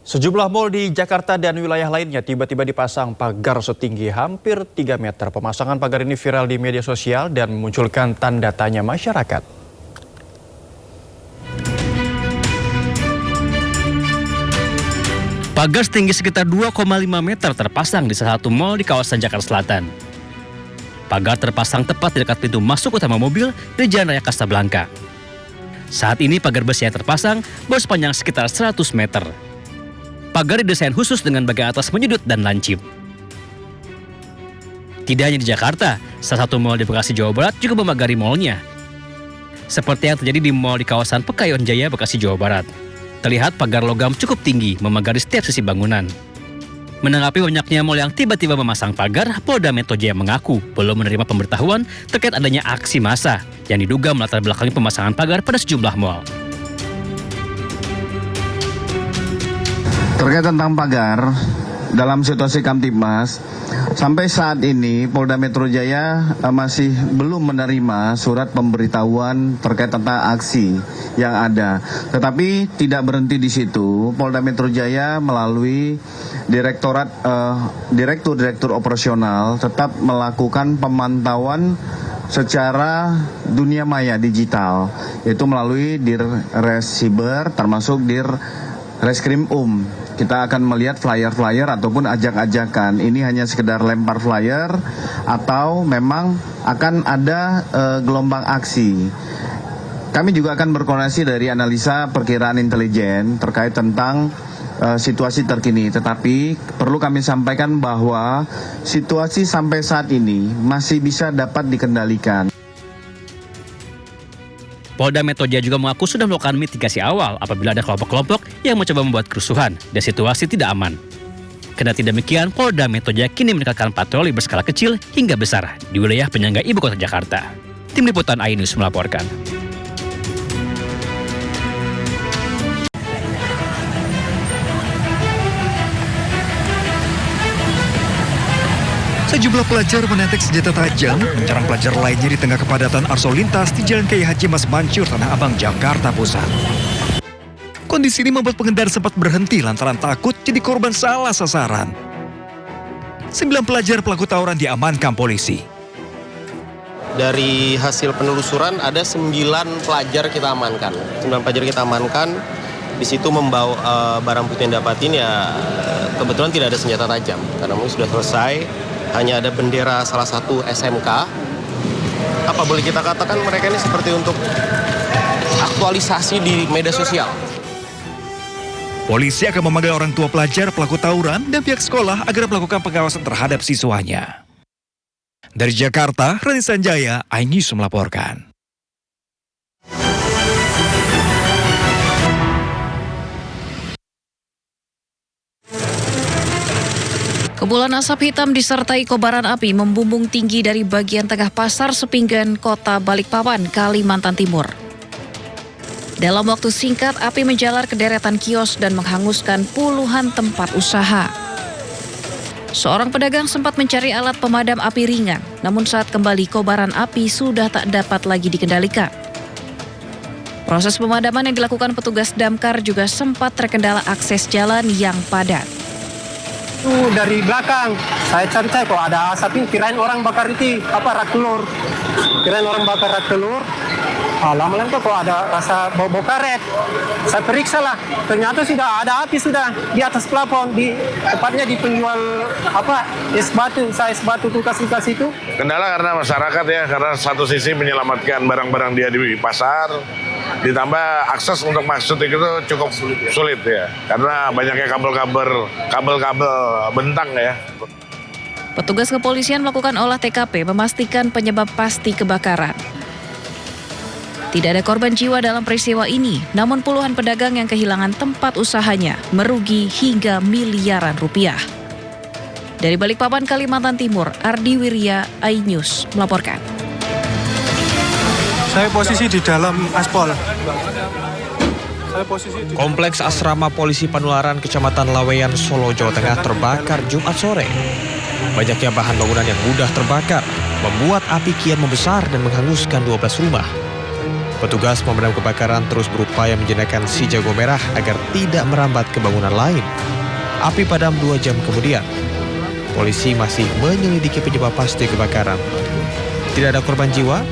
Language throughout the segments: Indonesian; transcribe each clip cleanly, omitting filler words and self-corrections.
Sejumlah mal di Jakarta dan wilayah lainnya tiba-tiba dipasang pagar setinggi hampir 3 meter. Pemasangan pagar ini viral di media sosial dan memunculkan tanda tanya masyarakat. Pagar setinggi sekitar 2,5 meter terpasang di salah satu mal di kawasan Jakarta Selatan. Pagar terpasang tepat di dekat pintu masuk utama mobil di Jalan Raya Kasablanka. Saat ini pagar besi yang terpasang bersepanjang sekitar 100 meter. Pagar didesain khusus dengan bagian atas menyudut dan lancip. Tidak hanya di Jakarta, salah satu mal di Bekasi, Jawa Barat juga memagari malnya. Seperti yang terjadi di mal di kawasan Pekayon Jaya, Bekasi, Jawa Barat. Terlihat pagar logam cukup tinggi memagari setiap sisi bangunan. Menanggapi banyaknya mal yang tiba-tiba memasang pagar, Polda Metro Jaya mengaku belum menerima pemberitahuan terkait adanya aksi massa yang diduga melatar belakangi pemasangan pagar pada sejumlah mal. Terkait tentang pagar, dalam situasi Kamtibmas, sampai saat ini Polda Metro Jaya masih belum menerima surat pemberitahuan terkait tentang aksi yang ada. Tetapi tidak berhenti di situ, Polda Metro Jaya melalui Direktur Operasional tetap melakukan pemantauan secara dunia maya digital, yaitu melalui Dirres Siber termasuk Reskrim Kita akan melihat flyer-flyer ataupun ajak-ajakan. Ini hanya sekedar lempar flyer atau memang akan ada gelombang aksi. Kami juga akan berkoordinasi dari analisa perkiraan intelijen terkait tentang situasi terkini. Tetapi perlu kami sampaikan bahwa situasi sampai saat ini masih bisa dapat dikendalikan. Polda Metro Jaya juga mengaku sudah melakukan mitigasi awal apabila ada kelompok-kelompok yang mencoba membuat kerusuhan dan situasi tidak aman. Kendati demikian, Polda Metro Jaya kini meningkatkan patroli berskala kecil hingga besar di wilayah penyangga ibu kota Jakarta. Tim Liputan iNews melaporkan. Sejumlah pelajar menentek senjata tajam menyerang pelajar lainnya di tengah kepadatan arus lalu lintas di Jalan Kiai Haji Mas Mansur, Tanah Abang, Jakarta Pusat. Kondisi ini membuat pengendara sempat berhenti lantaran takut jadi korban salah sasaran. 9 pelajar pelaku tawuran diamankan polisi. Dari hasil penelusuran ada 9 pelajar kita amankan. 9 pelajar kita amankan, di situ membawa barang bukti yang dapatin ya kebetulan tidak ada senjata tajam karena mungkin sudah selesai. Hanya ada bendera salah satu SMK. Apa boleh kita katakan mereka ini seperti untuk aktualisasi di media sosial. Polisi akan memanggil orang tua pelajar pelaku tawuran dan pihak sekolah agar melakukan pengawasan terhadap siswanya. Dari Jakarta, Rani Sanjaya, iNews melaporkan. Kepulan asap hitam disertai kobaran api membumbung tinggi dari bagian tengah pasar Sepinggan, Kota Balikpapan, Kalimantan Timur. Dalam waktu singkat, api menjalar ke deretan kios dan menghanguskan puluhan tempat usaha. Seorang pedagang sempat mencari alat pemadam api ringan, namun saat kembali kobaran api sudah tak dapat lagi dikendalikan. Proses pemadaman yang dilakukan petugas damkar juga sempat terkendala akses jalan yang padat. Dari belakang saya cari-cari kok ada asap ini, kirain orang bakar itu rak telur, lama-lama kok ada rasa bau karet. Saya periksa lah, ternyata sudah ada api sudah di atas plafon, tepatnya di penjual es batu kulkas itu. Kendala karena masyarakat ya, karena satu sisi menyelamatkan barang-barang dia di pasar, ditambah akses untuk masuk itu cukup sulit ya, karena banyaknya kabel-kabel bentang ya. Petugas kepolisian melakukan olah TKP memastikan penyebab pasti kebakaran. Tidak ada korban jiwa dalam peristiwa ini, namun puluhan pedagang yang kehilangan tempat usahanya merugi hingga miliaran rupiah. Dari Balikpapan, Kalimantan Timur, Ardi Wirya, iNews melaporkan. Saya posisi di dalam aspal. Kompleks Asrama Polisi Panularan Kecamatan Laweyan, Solo, Jawa Tengah terbakar Jumat sore. Banyaknya bahan bangunan yang mudah terbakar membuat api kian membesar dan menghanguskan 12 rumah. Petugas pemadam kebakaran terus berupaya menjinakkan si jago merah agar tidak merambat ke bangunan lain. Api padam 2 jam kemudian. Polisi masih menyelidiki penyebab pasti kebakaran. Tidak ada korban jiwa,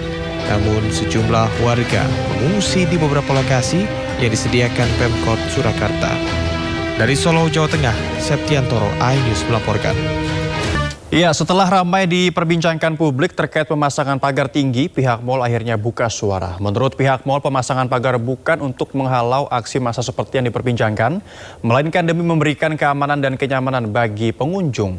namun sejumlah warga mengungsi di beberapa lokasi yang disediakan Pemkot Surakarta. Dari Solo, Jawa Tengah, Septiantoro, iNews melaporkan. Ya, setelah ramai diperbincangkan publik terkait pemasangan pagar tinggi, pihak mal akhirnya buka suara. Menurut pihak mal, pemasangan pagar bukan untuk menghalau aksi massa seperti yang diperbincangkan, melainkan demi memberikan keamanan dan kenyamanan bagi pengunjung.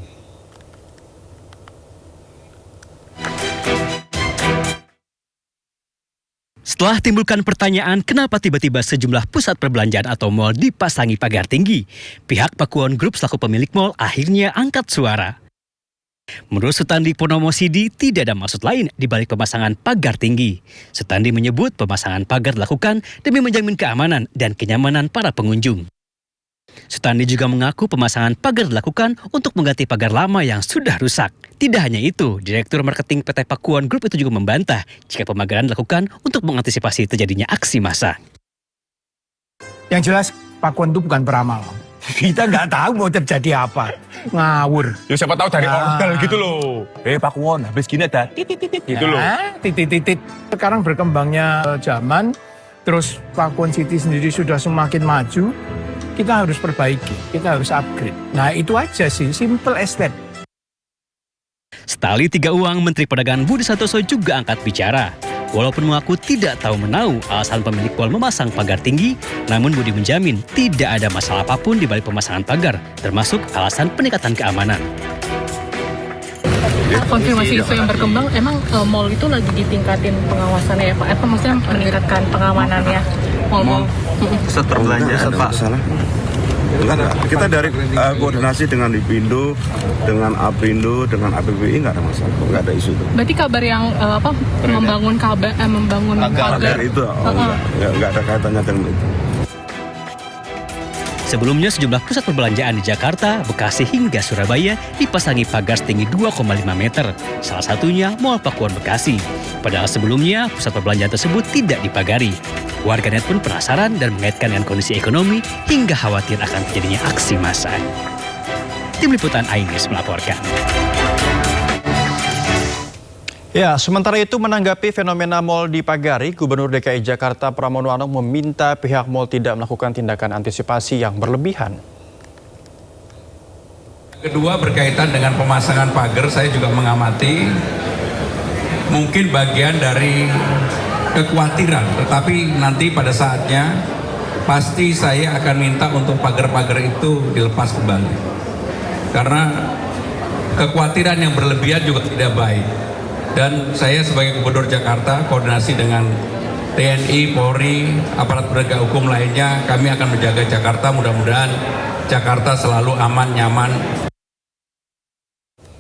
Setelah timbulkan pertanyaan kenapa tiba-tiba sejumlah pusat perbelanjaan atau mal dipasangi pagar tinggi, pihak Pakuwon Group selaku pemilik mal akhirnya angkat suara. Menurut Sutandi Purnomo Sidi, tidak ada maksud lain di balik pemasangan pagar tinggi. Sutandi menyebut pemasangan pagar dilakukan demi menjamin keamanan dan kenyamanan para pengunjung. Sutandi juga mengaku pemasangan pagar dilakukan untuk mengganti pagar lama yang sudah rusak. Tidak hanya itu, Direktur Marketing PT Pakuwon Group itu juga membantah jika pemagaran dilakukan untuk mengantisipasi terjadinya aksi massa. Yang jelas, Pakuwon itu bukan peramal. Kita nggak tahu mau terjadi apa. Ngawur. Ya siapa tahu dari order gitu loh. Pakuwon, habis gini ada titit-titit gitu loh. Titit-titit. Sekarang berkembangnya zaman, terus Pakuwon City sendiri sudah semakin maju, kita harus perbaiki, kita harus upgrade. Nah itu aja sih, simple as that. Setali tiga uang, Menteri Perdagangan Budi Santoso juga angkat bicara. Walaupun mengaku tidak tahu menau alasan pemilik mal memasang pagar tinggi, namun Budi menjamin tidak ada masalah apapun di balik pemasangan pagar, termasuk alasan peningkatan keamanan. Konfirmasi isu yang berkembang, emang mal itu lagi ditingkatin pengawasannya ya Pak? Apa maksudnya meningkatkan pengamanannya mal-mal? Pusat perbelanjaan Pak. Kita dari koordinasi dengan Lipindo, dengan Aprindo, dengan APBI nggak ada masalah, nggak ada isu itu. Berarti kabar yang membangun pagar itu nggak ada kaitannya dengan itu. Sebelumnya sejumlah pusat perbelanjaan di Jakarta, Bekasi hingga Surabaya dipasangi pagar setinggi 2,5 meter. Salah satunya Mall Pakuwon Bekasi. Padahal sebelumnya pusat perbelanjaan tersebut tidak dipagari. Warganet pun penasaran dan mengaitkan dengan kondisi ekonomi hingga khawatir akan terjadinya aksi massa. Tim Liputan iNews melaporkan. Ya, sementara itu menanggapi fenomena mal dipagari, Gubernur DKI Jakarta Pramono Anung meminta pihak mal tidak melakukan tindakan antisipasi yang berlebihan. Kedua, berkaitan dengan pemasangan pagar, saya juga mengamati mungkin bagian dari kekhawatiran, tetapi nanti pada saatnya pasti saya akan minta untuk pagar-pagar itu dilepas kembali. Karena kekhawatiran yang berlebihan juga tidak baik. Dan saya sebagai Gubernur Jakarta koordinasi dengan TNI, Polri, aparat penegak hukum lainnya, kami akan menjaga Jakarta, mudah-mudahan Jakarta selalu aman, nyaman,